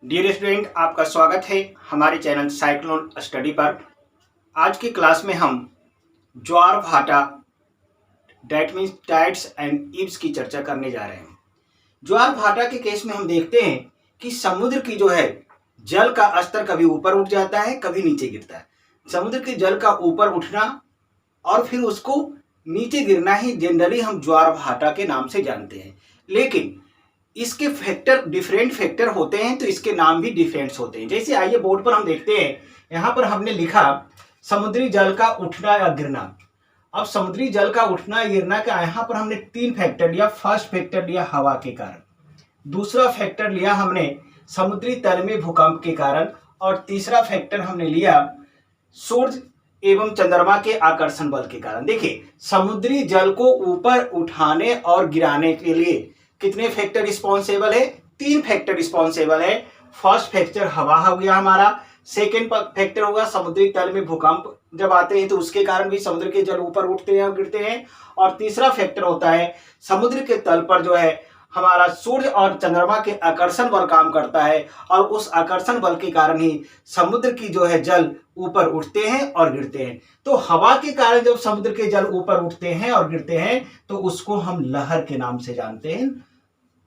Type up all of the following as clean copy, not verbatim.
Dear student, आपका स्वागत है हमारे चैनल साइक्लोन स्टडी पर। आज की क्लास में हम ज्वार भाटा that means tides and eaves की चर्चा करने जा रहे हैं। ज्वार भाटा के केस में हम देखते हैं कि समुद्र की जो है जल का स्तर कभी ऊपर उठ जाता है, कभी नीचे गिरता है। समुद्र के जल का ऊपर उठना और फिर उसको नीचे गिरना ही जनरली हम ज्वार भाटा के नाम से जानते हैं, लेकिन इसके फैक्टर डिफरेंट फैक्टर होते हैं तो इसके नाम भी डिफरेंट होते हैं। जैसे आइए बोर्ड पर हम देखते हैं, यहाँ पर हमने लिखा समुद्री जल का उठना या गिरना। अब समुद्री जल का उठना या गिरना का यहाँ पर हमने तीन फैक्टर लिया। फर्स्ट फैक्टर लिया हवा के कारण, दूसरा फैक्टर लिया हमने समुद्री तल में भूकंप के कारण, और तीसरा फैक्टर हमने लिया सूर्य एवं चंद्रमा के आकर्षण बल के कारण। देखिए, समुद्री जल को ऊपर उठाने और गिराने के लिए कितने फैक्टर रिस्पॉन्सिबल है? तीन फैक्टर रिस्पॉन्सिबल है। फर्स्ट फैक्टर हवा हो गया हमारा, सेकेंड फैक्टर होगा समुद्री तल में भूकंप जब आते हैं तो उसके कारण भी समुद्र के जल ऊपर उठते हैं और गिरते हैं, और तीसरा फैक्टर होता है समुद्र के तल पर जो है हमारा सूर्य और चंद्रमा के आकर्षण बल काम करता है, और उस आकर्षण बल के कारण ही समुद्र की जो है जल ऊपर उठते हैं और गिरते हैं। तो हवा के कारण जब समुद्र के जल ऊपर उठते हैं और गिरते हैं तो उसको हम लहर के नाम से जानते हैं।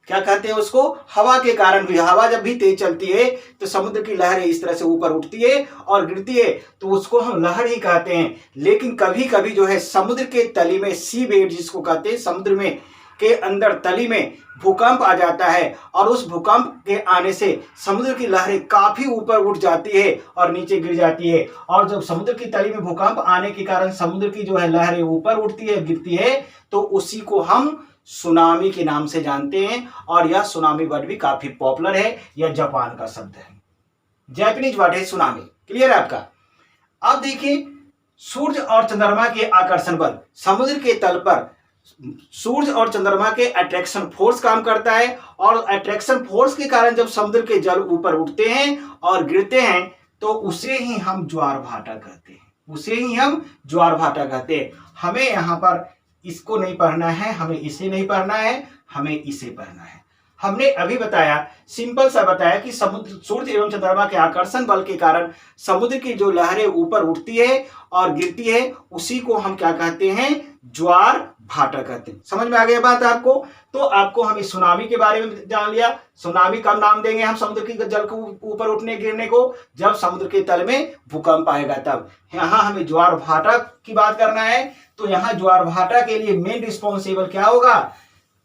क्या कहते हैं उसको? हवा के कारण भी। हवा जब भी तेज चलती है तो समुद्र की लहरें इस तरह से ऊपर उठती है और गिरती है, तो उसको हम लहर ही कहते हैं। लेकिन कभी कभी जो है समुद्र के तली में सी वेव जिसको कहते हैं, समुद्र में के अंदर तली में भूकंप आ जाता है, और उस भूकंप के आने से समुद्र की लहरें काफी ऊपर उठ जाती है और नीचे गिर जाती है। और जब समुद्र की तली में भूकंप आने के कारण समुद्र की जो है लहरें ऊपर उठती है, गिरती है, तो उसी को हम सुनामी के नाम से जानते हैं। और यह सुनामी वर्ड भी काफी पॉपुलर है, यह जापान का शब्द है, जापानीज वर्ड है सुनामी। क्लियर है आपका? अब देखिए, सूर्य और चंद्रमा के आकर्षण बल, समुद्र के तल पर सूर्य और चंद्रमा के अट्रैक्शन फोर्स काम करता है, और अट्रैक्शन फोर्स के कारण जब समुद्र के जल ऊपर उठते हैं और गिरते हैं तो उसे ही हम ज्वार भाटा कहते हैं। उसे ही हम ज्वार भाटा कहते हैं। हमें यहाँ पर इसको नहीं पढ़ना है, हमें इसे नहीं पढ़ना है, हमें इसे पढ़ना है। हमने अभी बताया, सिंपल सा बताया कि समुद्र सूर्य एवं चंद्रमा के आकर्षण बल के कारण समुद्र की जो लहरें ऊपर उठती है और गिरती है, उसी को हम क्या कहते हैं? ज्वार भाटा कहते हैं। समझ में आ गया बात आपको? तो आपको हम इस सुनामी के बारे में जान लिया। सुनामी कब नाम देंगे हम समुद्र की जल को ऊपर उठने गिरने को? जब समुद्र के तल में भूकंप आएगा तब। यहाँ हमें ज्वार भाटा की बात करना है, तो यहाँ ज्वार भाटा के लिए मेन रिस्पॉन्सिबल क्या होगा?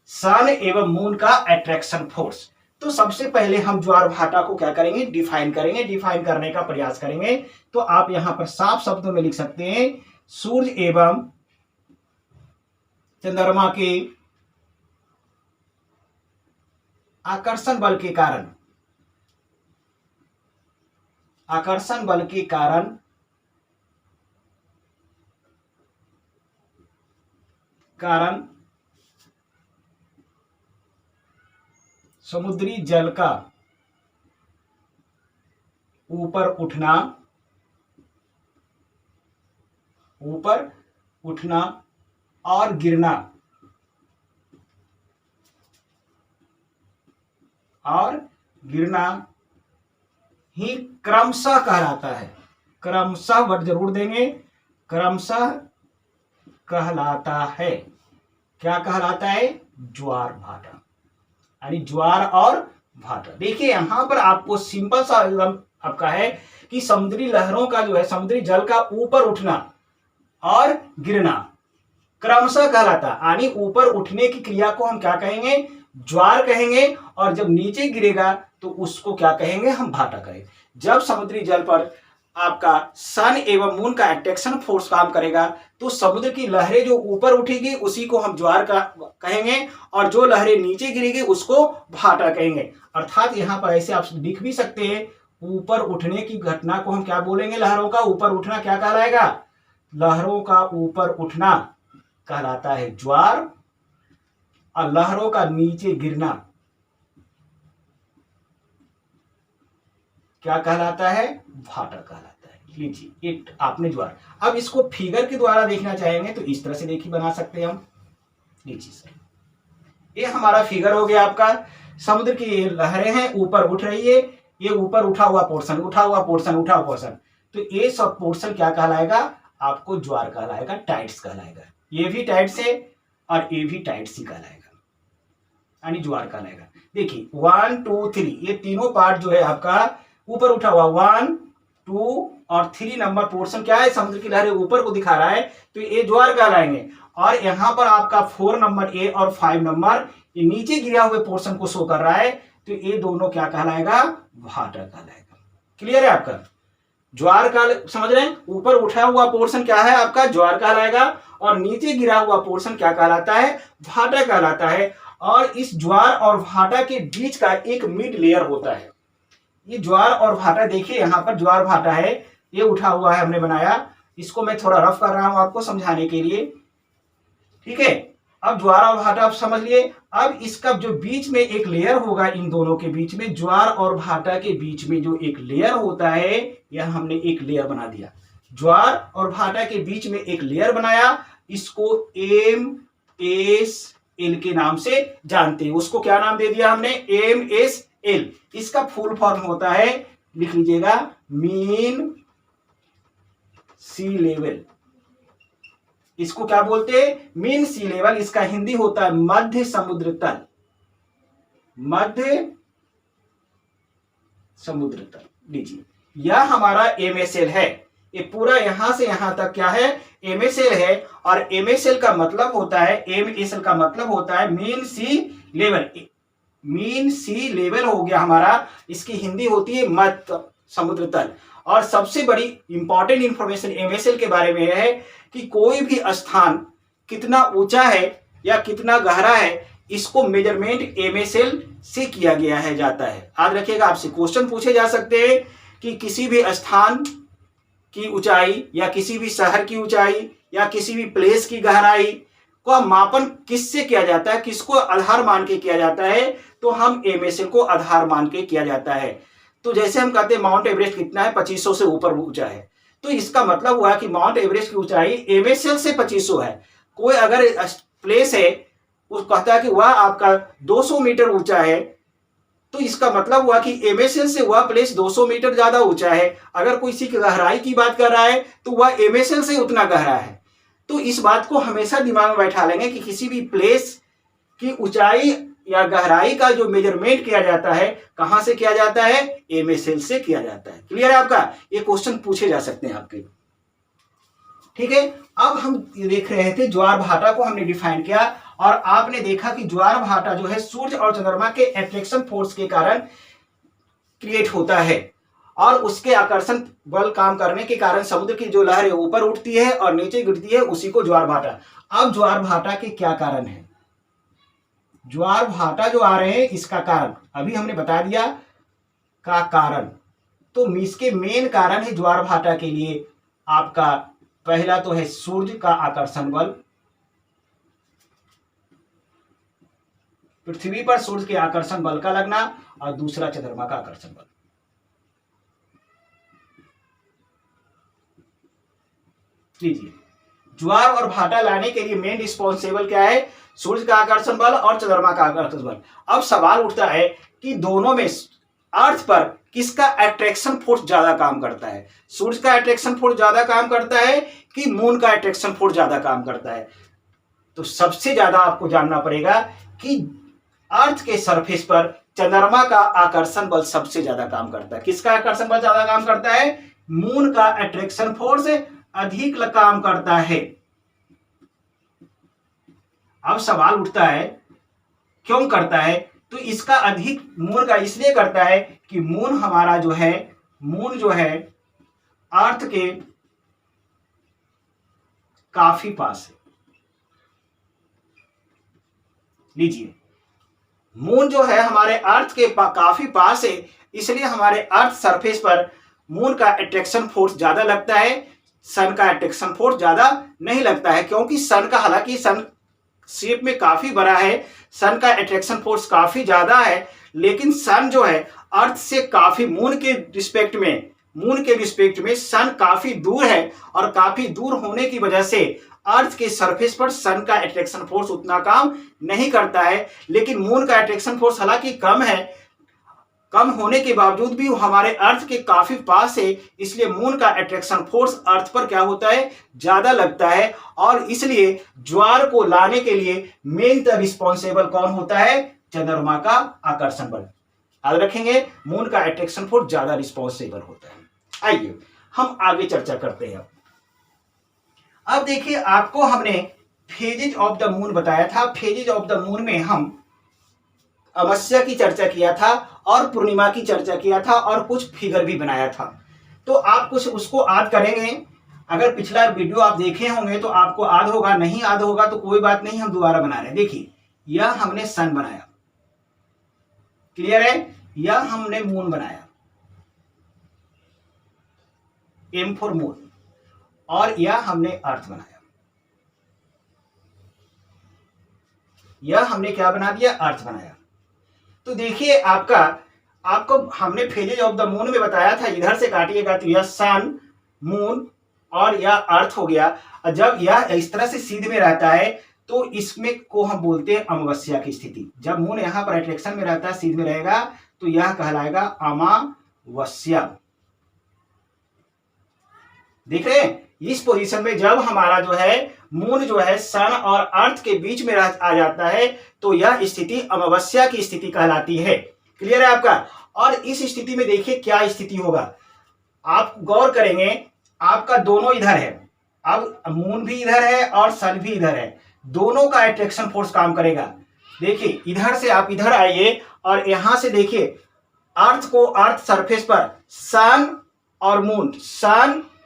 सन एवं मून का अट्रैक्शन फोर्स। तो सबसे पहले हम ज्वार भाटा को क्या करेंगे? डिफाइन करेंगे, डिफाइन करने का प्रयास करेंगे। तो आप यहां पर साफ शब्दों में लिख सकते हैं, सूर्य एवं चंद्रमा के आकर्षण बल के कारण, आकर्षण बल के कारण समुद्री जल का ऊपर उठना और गिरना ही क्रमशः कहलाता है। क्रमशः वर्ड जरूर देंगे, क्रमशः कहलाता है। क्या कहलाता है? ज्वार भाटा, यानी ज्वार और भाटा। देखिए, यहां पर आपको सिंपल सा आपका है कि समुद्री लहरों का जो है समुद्री जल का ऊपर उठना और गिरना क्रमशः कहलाता, यानी ऊपर उठने की क्रिया को हम क्या कहेंगे? ज्वार कहेंगे, और जब नीचे गिरेगा तो उसको क्या कहेंगे? हम भाटा कहेंगे। जब समुद्री जल पर आपका सन एवं मून का अट्रैक्शन फोर्स काम करेगा तो समुद्र की लहरें जो ऊपर उठेगी उसी को हम ज्वार का कहेंगे, और जो लहरें नीचे गिरेगी उसको भाटा कहेंगे। अर्थात यहाँ पर ऐसे आप लिख भी सकते हैं, ऊपर उठने की घटना को हम क्या बोलेंगे? लहरों का ऊपर उठना क्या कहलाएगा? लहरों का ऊपर उठना कहलाता है ज्वार, और लहरों का नीचे गिरना क्या कहलाता है? भाटा कहलाता है। लीजिए, एक आपने ज्वार, अब इसको फिगर के द्वारा देखना चाहेंगे तो इस तरह से देखिए बना सकते हैं हम। लीजिए सर, ये हमारा फिगर हो गया आपका। समुद्र की लहरें हैं, ऊपर उठ रही है, ये ऊपर उठा हुआ पोर्शन, उठा हुआ पोर्शन, उठा हुआ पोर्शन, तो ये सब पोर्शन क्या कहलाएगा? आपको ज्वार कहलाएगा, टाइट्स कहलाएगा। ये भी टाइट्स है और ये भी टाइट्स ही कहलाएगा, यानी ज्वार कहलाएगा। देखिए 1 2 3 ये तीनों पार्ट जो है आपका ऊपर उठा हुआ, 1 2 और 3 नंबर पोर्शन क्या है? समुद्र की लहरें ऊपर को दिखा रहा है, तो ये ज्वार कहलाएंगे। और यहां पर आपका 4 नंबर ए और 5 नंबर ये नीचे गिरा हुए पोर्शन को शो कर रहा है, तो ये दोनों क्या कहलाएगा? भाटा कहलाएगा। क्लियर है आपका? ज्वार का समझ रहे हैं? ऊपर उठा हुआ पोर्शन क्या है आपका? ज्वार कहलाएगा, और नीचे गिरा हुआ पोर्शन क्या कहलाता है? भाटा कहलाता है। और इस ज्वार और भाटा के बीच का एक मिड लेयर होता है। ये ज्वार और भाटा देखिए, यहां पर ज्वार भाटा है, ये उठा हुआ है, हमने बनाया, इसको मैं थोड़ा रफ कर रहा हूं आपको समझाने के लिए, ठीक है। अब ज्वार और भाटा आप समझ लिए। अब इसका जो बीच में एक लेयर होगा, इन दोनों के बीच में, ज्वार और भाटा के बीच में जो एक लेयर होता है, यह हमने एक लेयर बना दिया। ज्वार और भाटा के बीच में एक लेयर बनाया, इसको MSL के नाम से जानते हैं। उसको क्या नाम दे दिया हमने? MSL। इसका फुल फॉर्म होता है, लिख लीजिएगा, मीन सी लेवल। इसको क्या बोलते हैं? मीन सी लेवल। इसका हिंदी होता है मध्य समुद्र तल। मध्य समुद्र तल लीजिए, यह हमारा MSL है। ये पूरा यहां से यहां तक क्या है? MSL है। और MSL का मतलब होता है, MSL का मतलब होता है मीन सी लेवल। मीन सी लेवल हो गया हमारा, इसकी हिंदी होती है मध्य समुद्र तल। और सबसे बड़ी इंपॉर्टेंट इंफॉर्मेशन MSL के बारे में है कि कोई भी स्थान कितना ऊंचा है या कितना गहरा है, इसको मेजरमेंट MSL से किया गया है जाता है। याद रखिएगा, आपसे क्वेश्चन पूछे जा सकते हैं कि किसी भी स्थान की ऊंचाई या किसी भी शहर की ऊंचाई या किसी भी प्लेस की गहराई का मापन किससे किया जाता है, किसको आधार मान के किया जाता है? तो हम MSL को आधार मान के किया जाता है। तो जैसे हम कहते हैं माउंट एवरेस्ट कितना है? 2500 से ऊपर ऊंचा है, तो इसका मतलब हुआ कि माउंट एवरेस्ट की ऊंचाई MSL से 2500 है। कोई अगर प्लेस है, वो कहता है कि वह आपका 200 मीटर ऊंचा है, तो इसका मतलब हुआ कि MSL से वह प्लेस 200 मीटर ज्यादा ऊंचा है। अगर कोई किसी की गहराई की बात कर रहा है, तो वह MSL से उतना गहरा है। तो इस बात को हमेशा दिमाग में बैठा लेंगे कि किसी भी प्लेस की ऊंचाई या गहराई का जो मेजरमेंट किया जाता है, कहां से किया जाता है? MSL से किया जाता है। क्लियर है आपका? ये क्वेश्चन पूछे जा सकते हैं आपके, ठीक है। अब हम देख रहे थे ज्वार भाटा को हमने डिफाइन किया, और आपने देखा कि ज्वार भाटा जो है सूर्य और चंद्रमा के अट्रैक्शन फोर्स के कारण क्रिएट होता है, और उसके आकर्षण बल काम करने के कारण समुद्र की जो लहरें ऊपर उठती है और नीचे गिरती है, उसी को ज्वार भाटा। अब ज्वार भाटा के क्या कारण है? ज्वार भाटा जो आ रहे हैं, इसका कारण अभी हमने बता दिया का कारण। तो इसके मेन कारण है ज्वार भाटा के लिए आपका, पहला तो है सूर्य का आकर्षण बल। पृथ्वी पर सूर्य के आकर्षण बल का लगना, और दूसरा चंद्रमा का आकर्षण बल। लीजिए, ज्वार और भाटा लाने के लिए मेन रिस्पॉन्सिबल क्या है? सूर्य का आकर्षण बल और चंद्रमा का आकर्षण बल। अब सवाल उठता है कि दोनों में अर्थ पर किसका अट्रैक्शन फोर्स ज्यादा काम करता है? सूर्य का अट्रैक्शन फोर्स ज्यादा काम करता है कि मून का अट्रैक्शन फोर्स ज्यादा काम करता है? तो सबसे ज्यादा आपको जानना पड़ेगा कि अर्थ के सरफेस पर चंद्रमा का आकर्षण बल सबसे ज्यादा काम करता है। किसका आकर्षण बल ज्यादा काम करता है? मून का अट्रैक्शन फोर्स अधिक काम करता है। अब सवाल उठता है क्यों करता है? तो इसका अधिक मून का इसलिए करता है कि मून हमारा जो है, मून जो है अर्थ के काफी पास है। लीजिए, मून जो है हमारे अर्थ के काफी पास है, इसलिए हमारे अर्थ सरफेस पर मून का अट्रैक्शन फोर्स ज्यादा लगता है, सन का अट्रैक्शन फोर्स ज्यादा नहीं लगता है। क्योंकि सन का, हालांकि सन शेप में काफी बड़ा है, सन का अट्रैक्शन फोर्स काफी ज्यादा है, लेकिन सन जो है अर्थ से काफी, मून के रिस्पेक्ट में सन काफी दूर है, और काफी दूर होने की वजह से अर्थ के सरफेस पर सन का अट्रैक्शन फोर्स उतना काम नहीं करता है। लेकिन मून का अट्रैक्शन फोर्स हालांकि कम है, कम होने के बावजूद भी वो हमारे अर्थ के काफी पास है, इसलिए मून का अट्रैक्शन फोर्स अर्थ पर क्या होता है, ज्यादा लगता है। और इसलिए ज्वार को लाने के लिए मेन रिस्पॉन्सिबल कौन होता है, चंद्रमा का आकर्षण बल। याद रखेंगे, मून का अट्रैक्शन फोर्स ज्यादा रिस्पॉन्सिबल होता है। आइए हम आगे चर्चा करते हैं। अब देखिए, आपको हमने फेजेज ऑफ द मून बताया था। फेजेज ऑफ द मून में हम अमावस्या की चर्चा किया था और पूर्णिमा की चर्चा किया था और कुछ फिगर भी बनाया था। तो आप कुछ उसको याद करेंगे। अगर पिछला वीडियो आप देखे होंगे तो आपको याद होगा, नहीं याद होगा तो कोई बात नहीं, हम दोबारा बना रहे हैं। देखिए, यह हमने सन बनाया, क्लियर है। यह हमने मून बनाया, एम फॉर मून। और यह हमने अर्थ बनाया, यह हमने क्या बना दिया, अर्थ बनाया। तो देखिए, आपको हमने फेजेज ऑफ द मून में बताया था, इधर से काटिएगा तो यह सन, मून और यह अर्थ हो गया। और जब यह इस तरह से सीध में रहता है तो इसमें को हम बोलते हैं अमावस्या की स्थिति। जब मून यहां पर अट्रैक्शन में रहता है, सीध में रहेगा, तो यह कहलाएगा अमावस्या। देख रहे हैं, इस पोजीशन में जब हमारा जो है मून जो है सन और अर्थ के बीच में आ जाता है तो यह स्थिति अमावस्या की स्थिति कहलाती है। क्लियर है आपका। और इस स्थिति में देखिए क्या स्थिति होगा, आप गौर करेंगे, आपका दोनों इधर है, अब मून भी इधर है और सन भी इधर है, दोनों का अट्रैक्शन फोर्स काम करेगा। देखिए, इधर से आप इधर आइए और यहां से देखिए अर्थ को, अर्थ सरफेस पर सन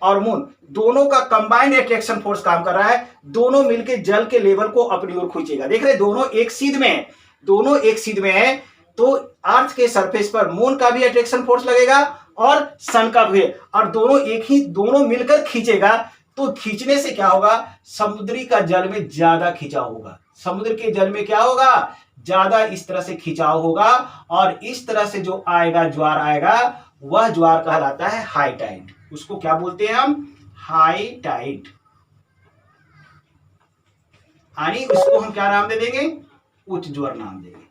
और मून दोनों का कंबाइंड अट्रैक्शन फोर्स काम कर रहा है। दोनों मिलकर जल के लेवल को अपनी ओर खींचेगा। देख रहे, दोनों एक सीध में है, दोनों एक सीध में है। तो अर्थ के सरफेस पर मून का भी अट्रैक्शन फोर्स लगेगा और सन का भी, और दोनों मिलकर खींचेगा। तो खींचने से क्या होगा, समुद्री का जल में ज्यादा खिंचाव होगा। समुद्र के जल में क्या होगा, ज्यादा इस तरह से खिंचाव होगा। और इस तरह से जो आएगा, ज्वार आएगा, वह ज्वार कहलाता है हाई टाइड। उसको क्या बोलते हैं हम, हाई टाइड। यानी उसको हम क्या नाम दे देंगे, उच्च ज्वार नाम देंगे।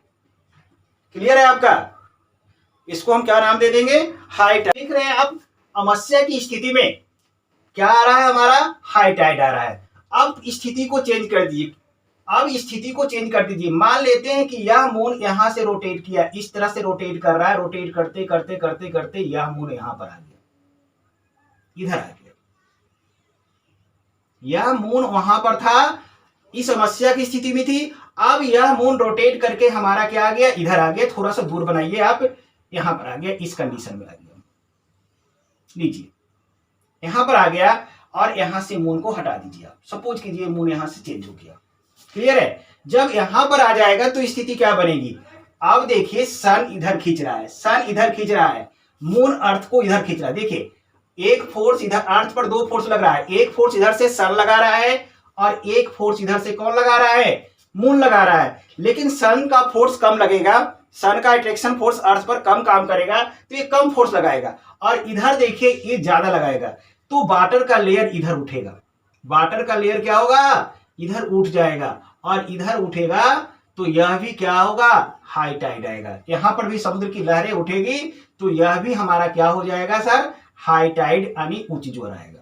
क्लियर है आपका। इसको हम क्या नाम दे देंगे, हाई टाइड। देख रहे हैं आप, अमावस्या की स्थिति में क्या आ रहा है, हमारा हाई टाइड आ रहा है। अब स्थिति को चेंज कर दीजिए, अब स्थिति को चेंज कर दीजिए। मान लेते हैं कि यह मून यहां से रोटेट किया, इस तरह से रोटेट कर रहा है, रोटेट करते करते करते करते यह मून यहां पर आ गया, इधर आ गया। यह मून वहां पर था, इस समस्या की स्थिति में थी। अब यह मून रोटेट करके हमारा क्या आ गया, इधर आ गया। थोड़ा सा दूर बनाइए आप, यहां पर आ गया, इस कंडीशन में आ गया। लीजिए, यहां पर आ गया और यहां से मून को हटा दीजिए। आप सपोज कीजिए मून यहां से चेंज हो गया। क्लियर है। जब यहां पर आ जाएगा तो स्थिति क्या बनेगी, अब देखिए सन इधर खींच रहा है, सन इधर खींच रहा है, मून अर्थ को इधर खींच रहा है। देखिए, एक फोर्स इधर अर्थ पर, दो फोर्स लग रहा है। एक फोर्स इधर से सन लगा रहा है और एक फोर्स इधर से कौन लगा रहा है, मून लगा रहा है। लेकिन सन का फोर्स कम लगेगा, सन का अट्रैक्शन फोर्स अर्थ पर कम काम करेगा, तो ये कम फोर्स लगाएगा। और इधर देखिए ये ज्यादा लगाएगा, तो वाटर का लेयर इधर उठेगा। वाटर का लेयर क्या होगा, इधर उठ जाएगा। और इधर उठेगा तो यह भी क्या होगा, हाई टाइड आएगा। यहां पर भी समुद्र की लहरें उठेगी तो यह भी हमारा क्या हो जाएगा सर, हाई टाइड यानी उच्च ज्वार आएगा।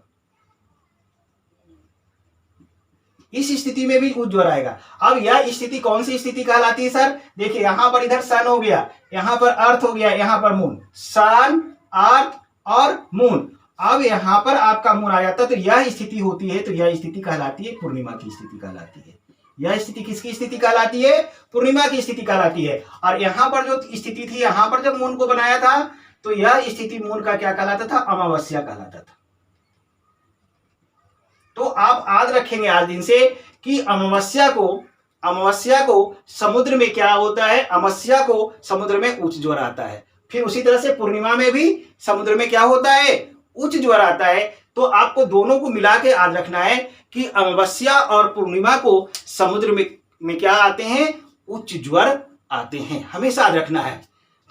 इस स्थिति में भी उच्च ज्वार आएगा। अब यह स्थिति कौन सी स्थिति कहलाती है सर, देखिए यहां पर इधर सन हो गया, यहां पर अर्थ हो गया, यहां पर मून, सन, अर्थ और मून। अब यहां पर आपका मून आ जाता है तो यह स्थिति होती है, तो यह स्थिति कहलाती है पूर्णिमा की स्थिति कहलाती है। यह स्थिति किसकी स्थिति कहलाती है, पूर्णिमा की स्थिति कहलाती है। और यहां पर जो स्थिति थी, यहां पर जब मून को बनाया था तो यह स्थिति मून का क्या कहलाता था, अमावस्या कहलाता था। तो आप याद रखेंगे आज दिन से कि अमावस्या को समुद्र में क्या होता है, अमावस्या को समुद्र में उच्च ज्वार आता है। फिर उसी तरह से पूर्णिमा में भी समुद्र में क्या होता है, उच्च ज्वार आता है। तो आपको दोनों को मिला के याद रखना है कि अमावस्या और पूर्णिमा को समुद्र में क्या आते हैं, उच्च ज्वार आते हैं, हमेशा याद रखना है,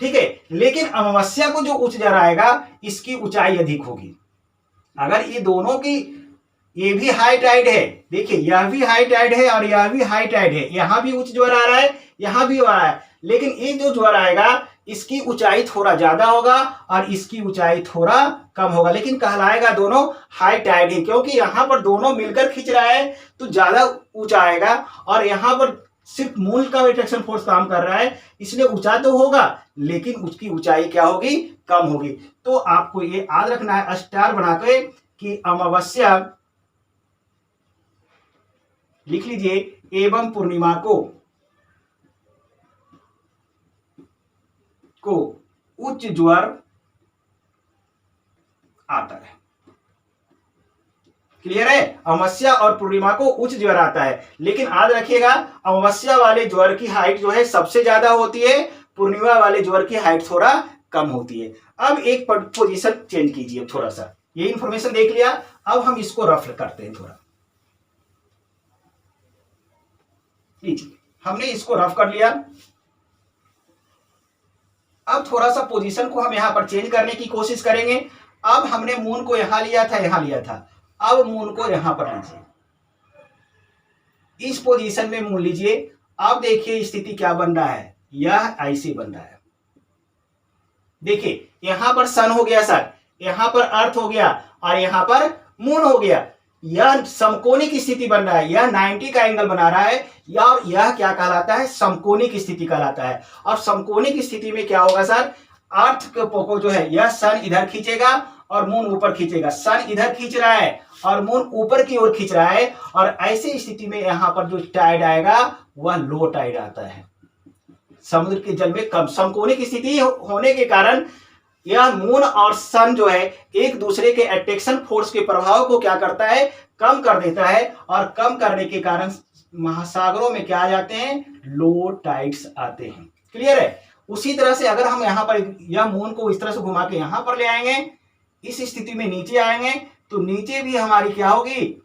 ठीक है। लेकिन अमावस्या को जो उच्च ज्वार आएगा इसकी ऊंचाई अधिक होगी। अगर ये दोनों की, ये भी हाई टाइड है, देखिए यह भी हाई टाइड है और यह भी हाई टाइड है, यहां भी उच्च ज्वार आ रहा है, यहां भी आ रहा है, लेकिन ये जो ज्वार आएगा इसकी ऊंचाई थोड़ा ज्यादा होगा और इसकी ऊंचाई थोड़ा कम होगा, लेकिन कहलाएगा दोनों हाई टाइड ही, क्योंकि यहां पर दोनों मिलकर खींच रहा है तो ज्यादा ऊंचा आएगा, और यहां पर सिर्फ मून का अट्रैक्शन फोर्स काम कर रहा है, इसलिए ऊंचा तो होगा लेकिन उसकी ऊंचाई क्या होगी, कम होगी। तो आपको ये याद रखना है स्टार बना के कि अमावस्या लिख लीजिए एवं पूर्णिमा को उच्च ज्वर आता है। क्लियर है? अमावस्या और पूर्णिमा को उच्च ज्वर आता है, लेकिन याद रखिएगा अमावस्या वाले ज्वर की हाइट जो है सबसे ज्यादा होती है, पूर्णिमा वाले ज्वर की हाइट थोड़ा कम होती है। अब एक पोजीशन चेंज कीजिए थोड़ा सा, ये इंफॉर्मेशन देख लिया, अब हम इसको रफ करते हैं थोड़ा। लीजिए हमने इसको रफ कर लिया। अब थोड़ा सा पोजीशन को हम यहां पर चेंज करने की कोशिश करेंगे। अब हमने मून को यहां लिया था, यहां लिया था, अब मून को यहां पर लीजिए, इस पोजीशन में मून लीजिए। अब देखिए स्थिति क्या बन रहा है, यह ऐसे बन रहा है। देखिए यहां पर सन हो गया सर, यहां पर अर्थ हो गया और यहां पर मून हो गया। यह समकोणिक स्थिति बन रहा है, यह 90 का एंगल बना रहा है, और यह क्या कहलाता है, समकोणिक स्थिति कहलाता है। और समकोणिक स्थिति में क्या होगा सर, अर्थ को जो है यह सन इधर खींचेगा और मून ऊपर खींचेगा, सन इधर खींच रहा है और मून ऊपर की ओर खींच रहा है, और ऐसे स्थिति में यहां पर जो टाइड आएगा वह लो टाइड आता है। समुद्र के जल में कम समकोणिक स्थिति होने के कारण यह मून और सन जो है एक दूसरे के अट्रैक्शन फोर्स के प्रभाव को क्या करता है, कम कर देता है, और कम करने के कारण महासागरों में क्या आ जाते हैं, लो टाइड्स आते हैं। क्लियर है? उसी तरह से अगर हम यहाँ पर यह मून को इस तरह से घुमा के यहां पर ले आएंगे, इस स्थिति में नीचे आएंगे, तो नीचे भी हमारी क्या होगी,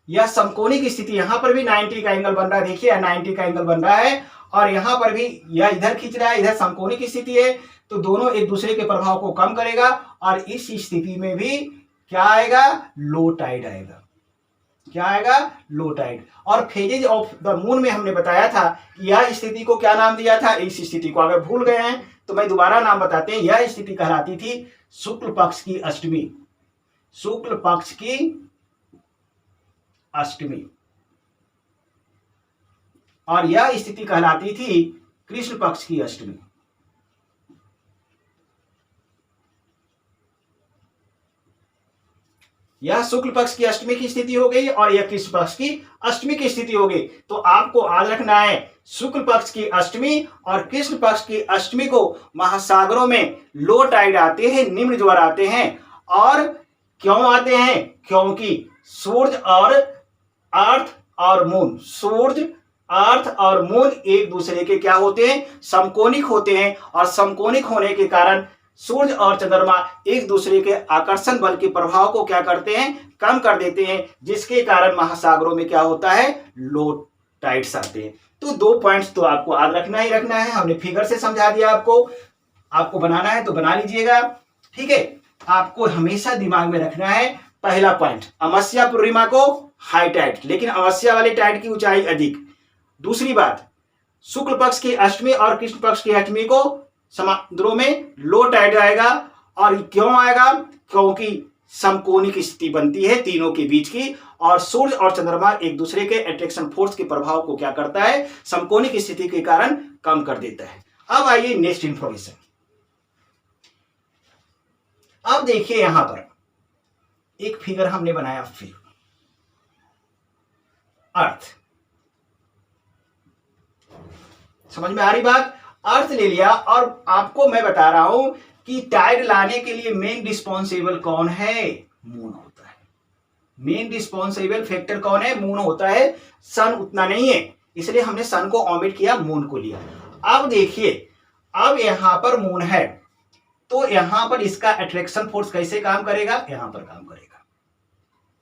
यह समकोणिक स्थिति, यहां पर भी 90 का एंगल बन रहा है, देखिए 90 का एंगल बन रहा है, और यहां पर भी यह इधर खींच रहा है, इधर समकोणिक स्थिति है, तो दोनों एक दूसरे के प्रभाव को कम करेगा, और इस स्थिति में भी क्या आएगा, लो टाइड आएगा। क्या आएगा, लो टाइड। और फेजेज ऑफ द मून में हमने बताया था कि यह स्थिति को क्या नाम दिया था, इस स्थिति को अगर भूल गए हैं तो मैं दोबारा नाम बताते हैं। यह स्थिति कहलाती थी शुक्ल पक्ष की अष्टमी, शुक्ल पक्ष की अष्टमी, और यह स्थिति कहलाती थी कृष्ण पक्ष की अष्टमी। यह शुक्ल पक्ष की अष्टमी की स्थिति हो गई और यह कृष्ण पक्ष की अष्टमी की स्थिति हो गई। तो आपको याद रखना है शुक्ल पक्ष की अष्टमी और कृष्ण पक्ष की अष्टमी को महासागरों में लो टाइड आते हैं, निम्न ज्वार आते हैं। और क्यों आते हैं, क्योंकि सूर्य और अर्थ और मून, सूर्य अर्थ और मून एक दूसरे के क्या होते हैं, समकोणिक होते हैं, और समकोणिक होने के कारण सूर्य और चंद्रमा एक दूसरे के आकर्षण बल के प्रभाव को क्या करते हैं, कम कर देते हैं, जिसके कारण महासागरों में क्या होता है, लो टाइड्स आते हैं। तो 2 पॉइंट्स तो आपको याद रखना ही रखना है, हमने फिगर से समझा दिया आपको बनाना है तो बना लीजिएगा। ठीक है, आपको हमेशा दिमाग में रखना है पहला पॉइंट, अमावस्या पूर्णिमा को हाई टाइड, लेकिन अमावस्या वाले टाइड की ऊंचाई अधिक। दूसरी बात, शुक्ल पक्ष की अष्टमी और कृष्ण पक्ष की अष्टमी को समुद्रों में लो टाइड आएगा। और क्यों आएगा, क्योंकि समकोणिक स्थिति बनती है तीनों के बीच की, और सूर्य और चंद्रमा एक दूसरे के अट्रैक्शन फोर्स के प्रभाव को क्या करता है, समकोणिक स्थिति के कारण कम कर देता है। अब आइए नेक्स्ट इंफॉर्मेशन। अब देखिए यहां पर एक फिगर हमने बनाया, फिर अर्थ, समझ में आ रही बात, अर्थ ले लिया। और आपको मैं बता रहा हूं कि टाइड लाने के लिए मेन रिस्पॉन्सिबल कौन है, मून होता है। मेन रिस्पॉन्सिबल फैक्टर कौन है, मून होता है, सन उतना नहीं है, इसलिए हमने सन को ऑमिट किया, मून को लिया। अब देखिए, अब यहां पर मून है तो यहां पर इसका अट्रैक्शन फोर्स कैसे काम करेगा, यहां पर काम करेगा।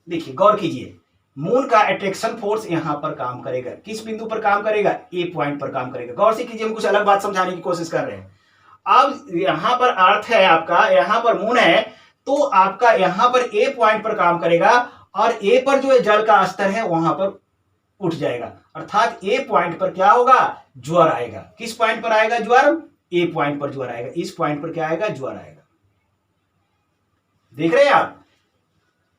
देखिए गौर कीजिए, मून का अट्रैक्शन फोर्स यहां पर काम करेगा, किस बिंदु पर काम करेगा, ए पॉइंट पर काम करेगा। गौर से कीजिए, हम कुछ अलग बात समझाने की कोशिश कर रहे हैं। अब यहां पर अर्थ है आपका, यहां पर मून है, तो आपका यहां पर ए पॉइंट पर काम करेगा, और ए पर जो जल का स्तर है वहां पर उठ जाएगा, अर्थात ए पॉइंट पर क्या होगा, ज्वार आएगा। किस पॉइंट पर आएगा ज्वार, ए पॉइंट पर ज्वार आएगा, इस पॉइंट पर क्या आएगा, ज्वार आएगा। देख रहे हैं आप,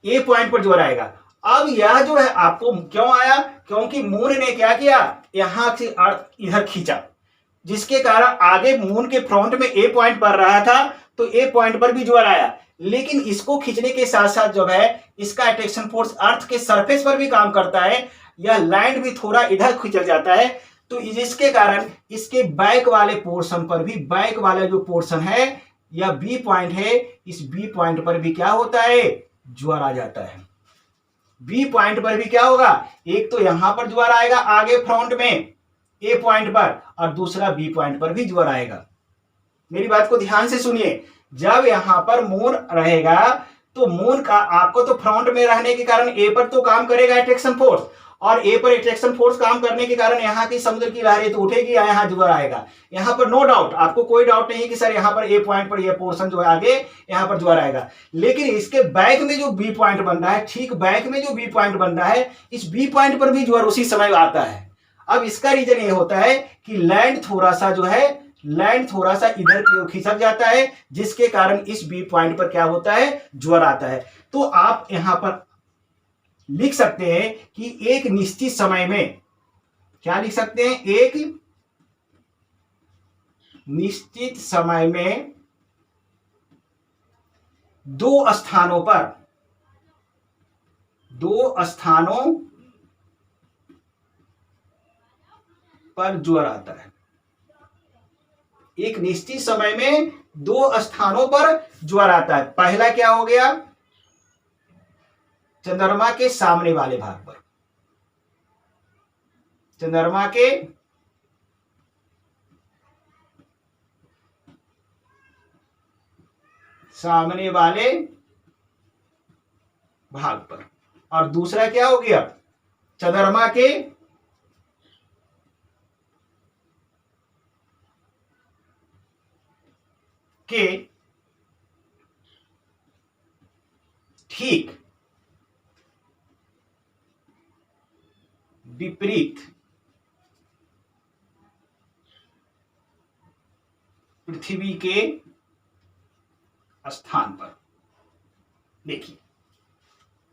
ए पॉइंट पर ज्वार आएगा। अब यह जो है आपको क्यों आया, क्योंकि मून ने क्या किया, यहां से अर्थ इधर खींचा, जिसके कारण आगे मून के फ्रंट में ए पॉइंट पर रहा था, तो ए पॉइंट पर भी ज्वार आया। लेकिन इसको खींचने के साथ साथ जो है इसका अट्रैक्शन फोर्स अर्थ के सरफेस पर भी काम करता है, यह लैंड भी थोड़ा इधर खींच जाता है, तो जिसके कारण इसके बैक वाले पोर्शन पर भी, बैक वाला जो पोर्शन है या बी पॉइंट है, इस बी पॉइंट पर भी क्या होता है, ज्वार आ जाता है। बी पॉइंट पर भी क्या होगा, एक तो यहां पर ज्वार आएगा आगे फ्रंट में ए पॉइंट पर, और दूसरा बी पॉइंट पर भी ज्वार आएगा। मेरी बात को ध्यान से सुनिए, जब यहां पर मून रहेगा तो मून का आपको तो फ्रंट में रहने के कारण ए पर तो काम करेगा अट्रैक्शन फोर्स, और ए पर अट्रैक्शन फोर्स काम करने के कारण यहाँ की समुद्र की लहरें तो उठेगी, यहाँ ज्वार आएगा। यहाँ पर नो डाउट, आपको कोई डाउट नहीं कि सर यहाँ पर ए पॉइंट पर यह पोर्शन जो है आगे यहाँ पर ज्वार आएगा। लेकिन इसके बैक में जो बी पॉइंट बन रहा है, ठीक बैक में जो बी पॉइंट बन रहा है, इस बी पॉइंट पर भी ज्वार उसी समय आता है। अब इसका रीजन ये होता है कि लैंड थोड़ा सा जो है, लैंड थोड़ा सा इधर की ओर खिसक जाता है, जिसके कारण इस बी पॉइंट पर क्या होता है, ज्वार आता है। तो आप यहां पर लिख सकते हैं कि एक निश्चित समय में, क्या लिख सकते हैं, एक निश्चित समय में दो स्थानों पर ज्वार आता है। एक निश्चित समय में दो स्थानों पर ज्वार आता है। पहला क्या हो गया, चंद्रमा के सामने वाले भाग पर, चंद्रमा के सामने वाले भाग पर, और दूसरा क्या हो गया, चंद्रमा के ठीक विपरीत पृथ्वी के स्थान पर। देखिए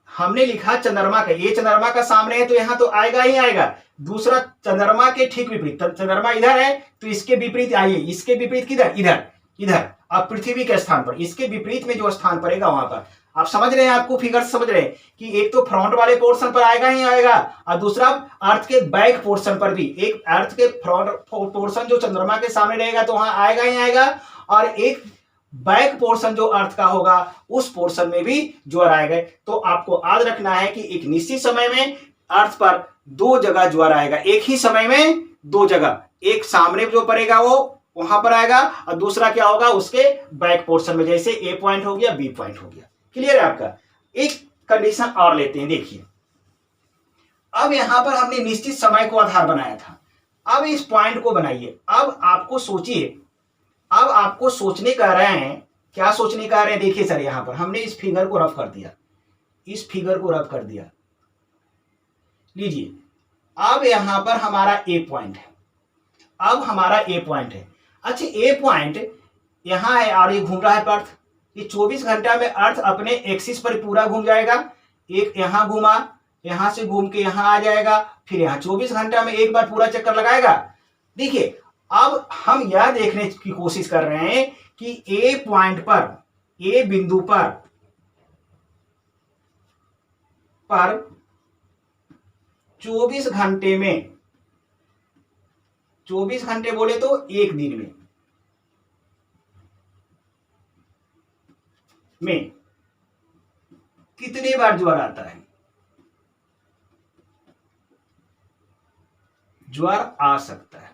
हमने लिखा चंद्रमा का, ये चंद्रमा का सामने है तो यहां तो आएगा ही आएगा। दूसरा चंद्रमा के ठीक विपरीत, चंद्रमा इधर है तो इसके विपरीत आइए, इसके विपरीत किधर, इधर, इधर। अब पृथ्वी के स्थान पर, इसके विपरीत में जो स्थान पड़ेगा वहां पर। आप समझ रहे हैं, आपको फिगर समझ रहे हैं कि एक तो फ्रंट वाले पोर्शन पर आएगा ही आएगा, और दूसरा अर्थ के बैक पोर्शन पर भी। एक अर्थ के फ्रंट पोर्शन जो चंद्रमा के सामने रहेगा तो वहां आएगा ही आएगा, और एक बैक पोर्शन जो अर्थ का होगा उस पोर्शन में भी ज्वार आएगा। तो आपको याद रखना है कि एक निश्चित समय में अर्थ पर दो जगह ज्वार आएगा, एक ही समय में दो जगह, एक सामने जो पड़ेगा वो वहां पर आएगा, और दूसरा क्या होगा उसके बैक पोर्शन में, जैसे ए पॉइंट हो गया, बी पॉइंट हो गया। क्लियर है आपका। एक कंडीशन और लेते हैं, देखिए अब यहां पर हमने निश्चित समय को आधार बनाया था, अब इस पॉइंट को बनाइए। अब आपको सोचिए, अब आपको सोचने का रहे हैं, क्या सोचने का रहे हैं, देखिए सर यहां पर हमने इस फिगर को रफ कर दिया, इस फिगर को रफ कर दिया, लीजिए। अब यहां पर हमारा ए पॉइंट है, अब हमारा ए पॉइंट है। अच्छा ए पॉइंट यहां है और ये घूम रहा है अर्थ, ये 24 घंटा में अर्थ अपने एक्सिस पर पूरा घूम जाएगा। एक यहां घूमा, यहां से घूम के यहां आ जाएगा, फिर यहां 24 घंटा में एक बार पूरा चक्कर लगाएगा। देखिए अब हम यह देखने की कोशिश कर रहे हैं कि ए पॉइंट पर, ए बिंदु पर 24 घंटे में, 24 घंटे बोले तो एक दिन में कितने बार ज्वार आता है, ज्वार आ सकता है।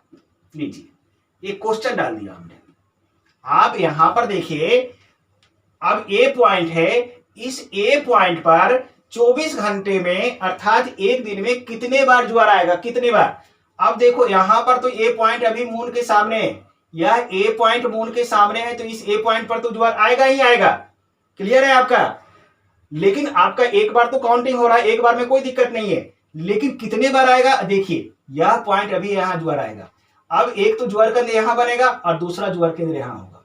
लीजिए एक क्वेश्चन डाल दिया हमने। आप यहां पर देखिए, अब ए पॉइंट है, इस ए पॉइंट पर 24 घंटे में अर्थात एक दिन में कितने बार ज्वार आएगा, कितने बार। अब देखो यहां पर तो ए पॉइंट अभी मून के सामने है, यह ए पॉइंट मून के सामने है, तो इस ए पॉइंट पर तो ज्वार आएगा ही आएगा। क्लियर है आपका। लेकिन आपका एक बार तो काउंटिंग हो रहा है, एक बार में कोई दिक्कत नहीं है, लेकिन कितने बार आएगा देखिए, यह पॉइंट अभी यहां ज्वार आएगा। अब एक तो ज्वर केंद्र यहां बनेगा और दूसरा ज्वर केंद्र यहां होगा।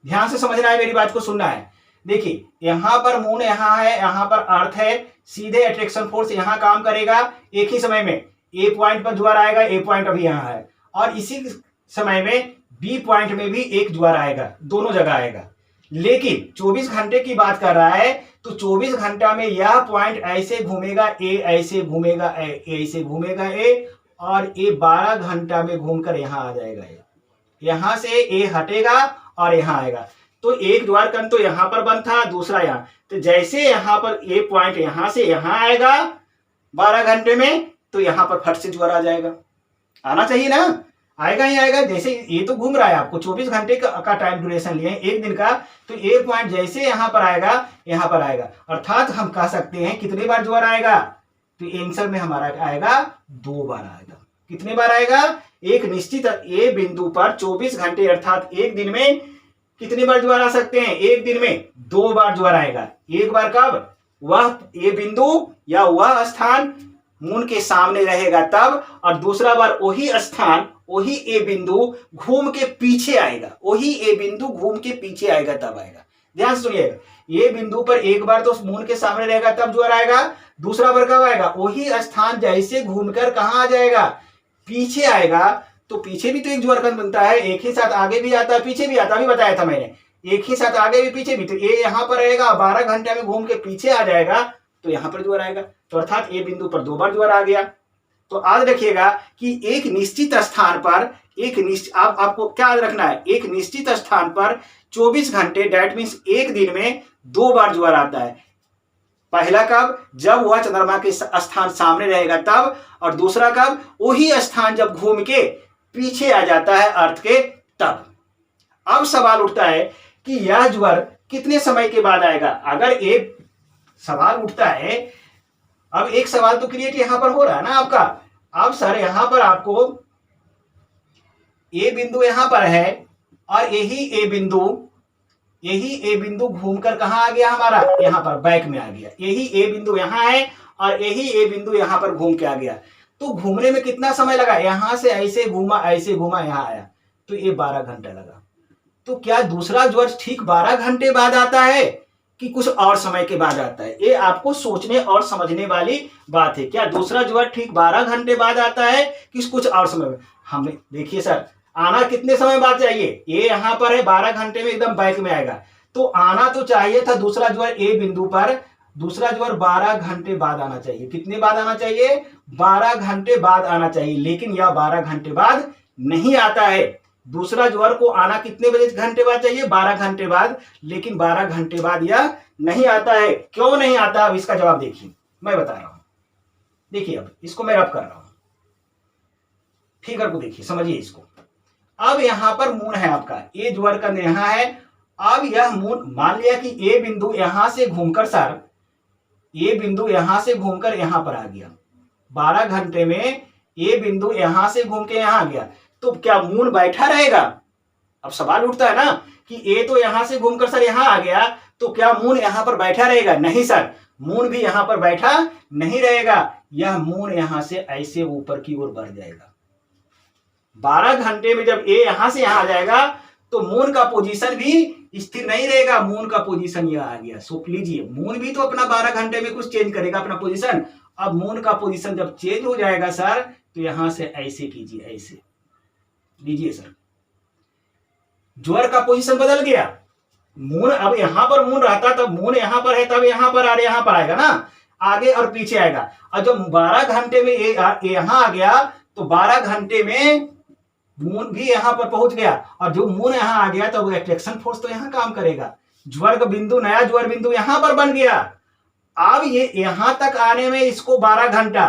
ध्यान से समझना है, मेरी बात को सुनना है। देखिए यहां पर मून यहां है, यहां पर अर्थ है, सीधे अट्रैक्शन फोर्स यहां काम करेगा। एक ही समय में ए पॉइंट पर ज्वर आएगा, ए पॉइंट अभी यहां है, और इसी समय में बी पॉइंट में भी एक ज्वर आएगा, दोनों जगह आएगा। लेकिन 24 घंटे की बात कर रहा है, तो 24 घंटा में यह पॉइंट ऐसे घूमेगा, ए ऐसे घूमेगा, ए ऐसे घूमेगा, ए, और ए 12 घंटा में घूमकर यहां आ जाएगा। यहां से ए हटेगा और यहां आएगा, तो एक ज्वार कण तो यहां पर बंद था, दूसरा यहां। तो जैसे यहां पर ए पॉइंट यहां से यहां आएगा 12 घंटे में, तो यहां पर फट से ज्वार आ जाएगा। आना चाहिए ना, आएगा ही आएगा। जैसे ये तो घूम रहा है, आपको 24 घंटे का टाइम ड्यूरेशन लिए एक दिन का, तो ए पॉइंट जैसे यहां पर आएगा यहां पर आएगा। अर्थात हम कह सकते हैं कितने बार ज्वार आएगा, तो आंसर में हमारा आएगा 2 बार आएगा। कितने बार आएगा, एक निश्चित ए बिंदु पर 24 घंटे अर्थात एक दिन में कितनी बार ज्वार आ सकते हैं, एक दिन में 2 बार ज्वार आएगा। एक बार कब, वह ए बिंदु या वह स्थान मून के सामने रहेगा तब, और दूसरा बार वही स्थान वही ए बिंदु घूम के पीछे आएगा, वही ए बिंदु घूम के पीछे आएगा तब आएगा। ध्यान से सुनिएगा, ये बिंदु पर एक बार तो मून के सामने रहेगा तब ज्वार आएगा, दूसरा बार कब आएगा, वही स्थान जैसे घूमकर कहां आ जाएगा, पीछे आएगा। तो पीछे भी तो एक ज्वार कण बनता है, एक ही साथ आगे भी आता है पीछे भी आता, अभी बताया था मैंने, एक ही साथ आगे भी पीछे भी। तो ए यहां पर रहेगा, 12 घंटे में घूम के पीछे आ जाएगा, तो यहां पर ज्वार आएगा। तो अर्थात ए बिंदु पर 2 बार ज्वार आ गया। तो याद रखिएगा कि एक निश्चित स्थान पर आपको क्या याद रखना है, एक निश्चित स्थान पर 24 घंटे दैट मीन्स एक दिन में 2 बार ज्वार आता है। पहला कब, जब वह चंद्रमा के स्थान सामने रहेगा तब, और दूसरा कब, वही स्थान जब घूम के पीछे आ जाता है अर्थ के तब। अब सवाल उठता है कि यह ज्वार कितने समय के बाद आएगा। अगर एक सवाल उठता है, अब एक सवाल तो क्रिएट यहां पर हो रहा है ना आपका। अब सर यहां पर आपको ए बिंदु यहां पर है, और यही ए बिंदु घूमकर कहां आ गया हमारा, यहां पर बैक में आ गया। यही ए बिंदु यहां है और यही ए बिंदु यहां पर घूम के आ गया। तो घूमने में कितना समय लगा, यहां से ऐसे घूमा यहां आया, तो ये 12 घंटा लगा। तो क्या दूसरा ज्वार ठीक 12 घंटे बाद आता है कि कुछ और समय के बाद आता है, ये आपको सोचने और समझने वाली बात है। क्या दूसरा ज्वार ठीक 12 घंटे बाद आता है कि कुछ और समय में। हमें देखिए सर, आना कितने समय बाद चाहिए, ये यहां पर है 12 घंटे में एकदम बैक में आएगा, तो आना तो चाहिए था दूसरा ज्वार ए बिंदु पर, दूसरा ज्वार 12 घंटे बाद आना चाहिए। कितने बाद आना चाहिए, 12 घंटे बाद आना चाहिए, लेकिन यह 12 घंटे बाद नहीं आता है। दूसरा ज्वार को आना कितने बजे घंटे बाद चाहिए, 12 घंटे बाद, लेकिन 12 घंटे बाद यह नहीं आता है। क्यों नहीं आता, अब इसका जवाब देखिए, मैं बता रहा हूं। देखिए अब इसको मैं रब कर रहा हूं, फिगर को देखिए, समझिए इसको। अब यहां पर मून है आपका, ए ज्वार का यहां है। अब यह मून, मान लिया कि ए बिंदु यहां से घूमकर सर, ए बिंदु यहां से घूमकर यहां पर आ गया, 12 घंटे में ए बिंदु यहां से घूम के यहां आ गया, तो क्या मून बैठा रहेगा। अब सवाल उठता है ना कि ए तो यहां से घूमकर सर यहां आ गया, तो क्या मून यहां पर बैठा रहेगा, नहीं सर, मून भी यहां पर बैठा नहीं रहेगा। यह मून यहां से ऐसे ऊपर की ओर बढ़ जाएगा। 12 घंटे में जब ए यहां से यहां आ जाएगा, तो मून का पोजीशन भी स्थिर नहीं रहेगा, मून का पोजीशन यह आ गया। सो लीजिए, मून भी तो अपना 12 घंटे में कुछ चेंज करेगा अपना पोजीशन। अब मून का पोजीशन जब चेंज हो जाएगा सर, तो यहां से ऐसे कीजिए, ऐसे लीजिए सर, ज्वार का पोजीशन बदल गया। मून अब यहां पर मून रहता, तब मून यहां पर है, तब यहां पर आएगा ना, आगे और पीछे आएगा। और जब 12 घंटे में यहां आ गया, तो 12 घंटे में मून भी यहां पर पहुंच गया, और जो मून यहां आ गया तो वो अट्रैक्शन फोर्स तो यहां काम करेगा। ज्वार का बिंदु, नया ज्वार बिंदु यहां पर बन गया। अब ये यहां तक आने में इसको 12 घंटा,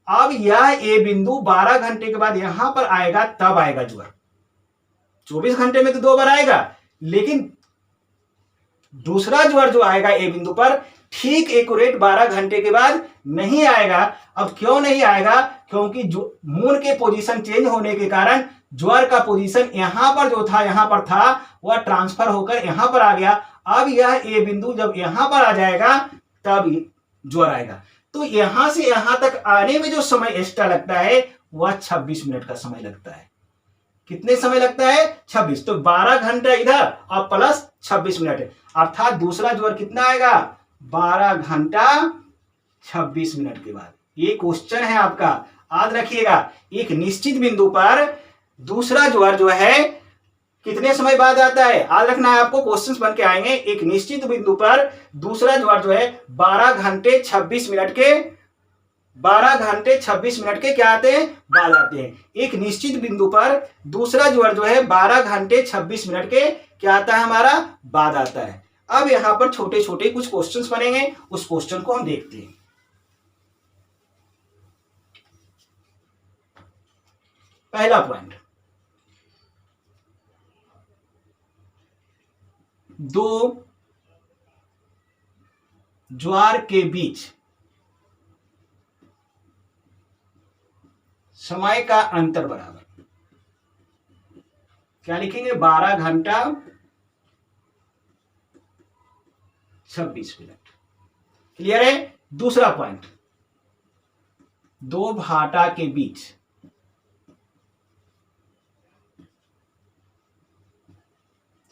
अब यह ए बिंदु 12 घंटे के बाद यहां पर आएगा, तब आएगा ज्वार। 24 घंटे में तो 2 बार आएगा, लेकिन दूसरा ज्वार जो आएगा ए बिंदु पर ठीक एक्यूरेट 12 घंटे के बाद नहीं आएगा। अब क्यों नहीं आएगा, क्योंकि मून के पोजीशन चेंज होने के कारण ज्वार का पोजीशन यहां पर जो था, यहां पर था, वह ट्रांसफर होकर यहां पर आ गया। अब यह ए बिंदु जब यहां पर आ जाएगा, तब ज्वार आएगा। तो यहां से यहां तक आने में जो समय एक्स्ट्रा लगता है, वह 26 मिनट का समय लगता है। कितने समय लगता है? 26। तो 12 घंटा इधर और प्लस 26 मिनट, अर्थात दूसरा ज्वार कितना आएगा? 12 घंटा 26 मिनट के बाद। ये क्वेश्चन है आपका, याद रखिएगा। एक निश्चित बिंदु पर दूसरा ज्वार जो है कितने समय बाद आता है? याद रखना है आपको, क्वेश्चंस बन के आएंगे। एक निश्चित बिंदु पर दूसरा ज्वार जो है 12 घंटे 26 मिनट के 12 घंटे 26 मिनट के क्या आते हैं? बाद आते हैं। एक निश्चित बिंदु पर दूसरा ज्वार जो है 12 घंटे 26 मिनट के क्या आता है? हमारा बाद आता है। अब यहां पर छोटे छोटे कुछ क्वेश्चंस बनेंगे, उस क्वेश्चन को हम देखते हैं। पहला पॉइंट, दो ज्वार के बीच समय का अंतर बराबर, क्या लिखेंगे? 12 घंटा 26 मिनट। क्लियर है? दूसरा पॉइंट, दो भाटा के बीच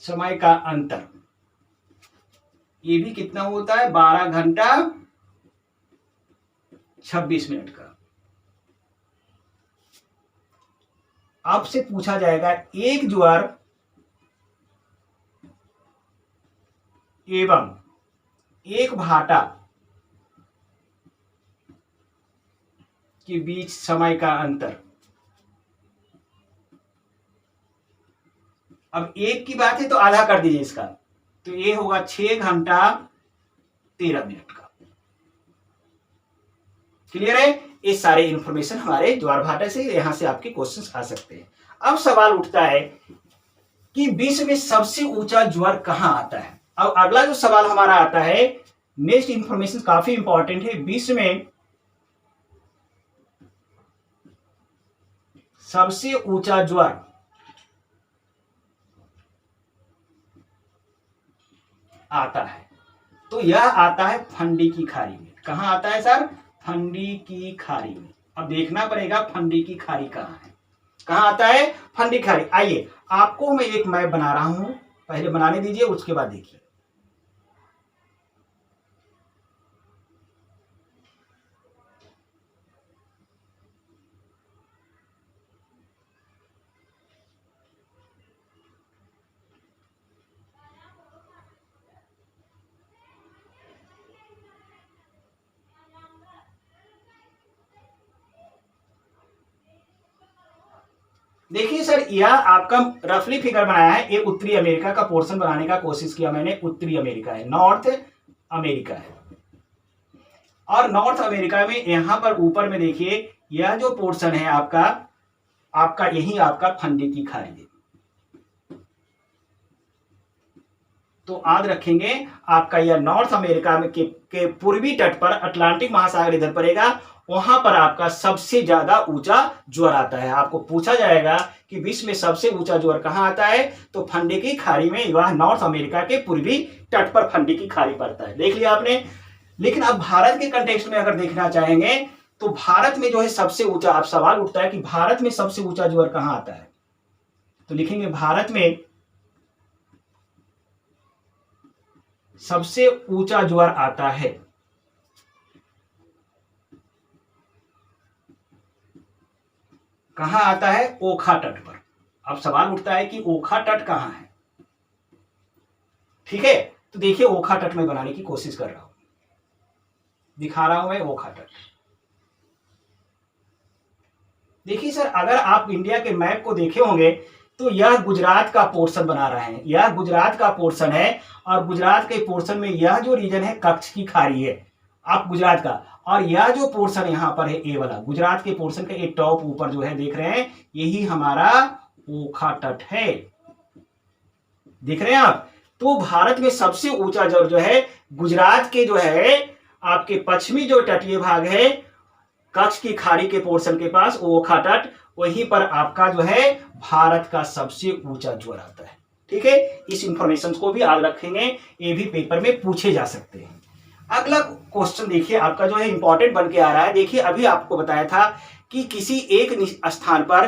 समय का अंतर, ये भी कितना होता है? 12 घंटा 26 मिनट का। आपसे पूछा जाएगा एक ज्वार एवं एक भाटा के बीच समय का अंतर। अब एक की बात है तो आधा कर दीजिए इसका, तो ये होगा 6 घंटा 13 मिनट का। क्लियर है? ये सारे इंफॉर्मेशन हमारे ज्वार भाटा से, यहां से आपके क्वेश्चंस आ सकते हैं। अब सवाल उठता है कि विश्व में सबसे ऊंचा ज्वार कहां आता है। अब अगला जो सवाल हमारा आता है, नेक्स्ट इंफॉर्मेशन काफी इंपॉर्टेंट है। विश्व में सबसे ऊंचा ज्वार आता है, तो यह आता है फंडी की खाड़ी में। कहां आता है सर? फंडी की खाड़ी में। अब देखना पड़ेगा फंडी की खाड़ी कहां है, कहां आता है? फंडी खाड़ी। आइए आपको मैं एक मैप बना रहा हूं, पहले बनाने दीजिए, उसके बाद देखिए। देखिए सर, यह आपका रफली फिगर बनाया है। ये उत्तरी अमेरिका का पोर्शन बनाने का कोशिश किया मैंने। उत्तरी अमेरिका है, नॉर्थ अमेरिका है। और नॉर्थ अमेरिका में यहां पर ऊपर में देखिए, यह जो पोर्शन है आपका यही आपका फंडी की खाड़ी है। तो याद रखेंगे, आपका यह नॉर्थ अमेरिका में के पूर्वी तट पर अटलांटिक महासागर इधर पड़ेगा, वहां पर आपका सबसे ज्यादा ऊंचा ज्वार आता है। आपको पूछा जाएगा कि विश्व में सबसे ऊंचा ज्वार कहां आता है, तो फंडी की खाड़ी में, वह नॉर्थ अमेरिका के पूर्वी तट पर फंडी की खाड़ी पड़ता है। देख लिया आपने। लेकिन अब भारत के कंटेक्स्ट में अगर देखना चाहेंगे, तो भारत में जो है सबसे ऊंचा, आप सवाल उठता है कि भारत में सबसे ऊंचा ज्वार कहां आता है, तो लिखेंगे भारत में सबसे ऊंचा ज्वार आता है कहां आता है? ओखा तट पर। अब सवाल उठता है कि ओखा तट कहां है। ठीक है, तो देखिए ओखा तट में बनाने की कोशिश कर रहा हूं, दिखा रहा हूं मैं ओखा तट। देखिए सर, अगर आप इंडिया के मैप को देखे होंगे तो यह गुजरात का पोर्शन बना रहे हैं। यह गुजरात का पोर्शन है, और गुजरात के पोर्शन में यह जो रीजन है कच्छ की खाड़ी है, आप गुजरात का। और यह जो पोर्शन यहां पर है, ए वाला गुजरात के पोर्शन का एक टॉप ऊपर जो है देख रहे हैं, यही हमारा ओखा तट है। देख रहे हैं आप। तो भारत में सबसे ऊंचा जो है गुजरात के जो है आपके पश्चिमी जो तटीय भाग है कच्छ की खाड़ी के पोर्शन के पास, ओखा तट, वहीं पर आपका जो है भारत का सबसे ऊंचा ज्वार आता है। ठीक है, इस इंफॉर्मेशन को भी याद रखेंगे, ये भी पेपर में पूछे जा सकते हैं। अगला क्वेश्चन देखिए आपका जो है इंपॉर्टेंट बन के आ रहा है। देखिए अभी आपको बताया था कि किसी एक स्थान पर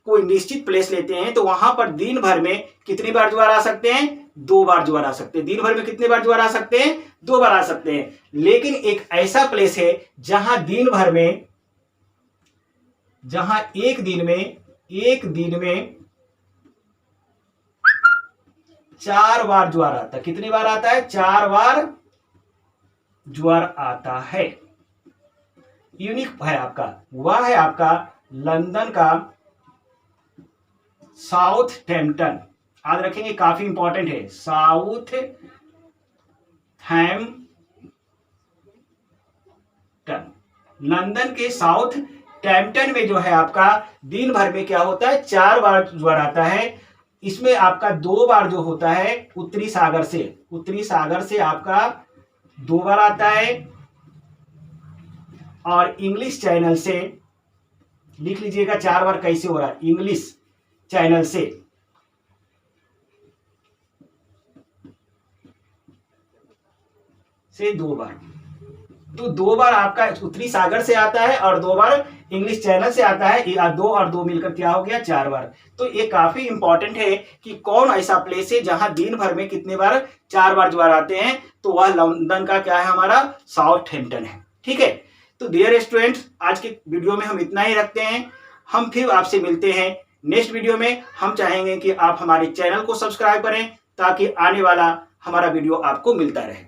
कोई निश्चित प्लेस लेते हैं तो वहां पर दिन भर में कितनी बार ज्वार आ सकते हैं? 2 बार ज्वार आ सकते हैं। दिन भर में कितने बार ज्वार आ सकते हैं? 2 बार आ सकते हैं। लेकिन एक ऐसा प्लेस है जहां दिन भर में, जहां एक दिन में 4 बार ज्वार आता है। कितनी बार आता है? 4 बार ज्वार आता है। यूनिक है आपका, वह है आपका लंदन का साउथहैम्पटन। याद रखेंगे, काफी इंपॉर्टेंट है। साउथहैम्पटन, लंदन के साउथहैम्पटन में जो है आपका दिन भर में क्या होता है? 4 बार ज्वार आता है। इसमें आपका 2 बार जो होता है उत्तरी सागर से आपका 2 बार आता है, और इंग्लिश चैनल से लिख लीजिएगा 4 बार कैसे हो रहा है। इंग्लिश चैनल से 2 बार, तो 2 बार आपका उत्तरी सागर से आता है और 2 बार इंग्लिश चैनल से आता है। 2 और 2 मिलकर क्या हो गया? 4 बार। तो ये काफी इंपॉर्टेंट है कि कौन ऐसा प्लेस है जहां दिन भर में कितने बार? 4 बार ज्वार आते हैं। तो वह लंदन का क्या है? हमारा साउथहैम्पटन है। ठीक है, तो डियर स्टूडेंट्स, आज के वीडियो में हम इतना ही रखते हैं। हम फिर आपसे मिलते हैं नेक्स्ट वीडियो में। हम चाहेंगे कि आप हमारे चैनल को सब्सक्राइब करें ताकि आने वाला हमारा वीडियो आपको मिलता रहे।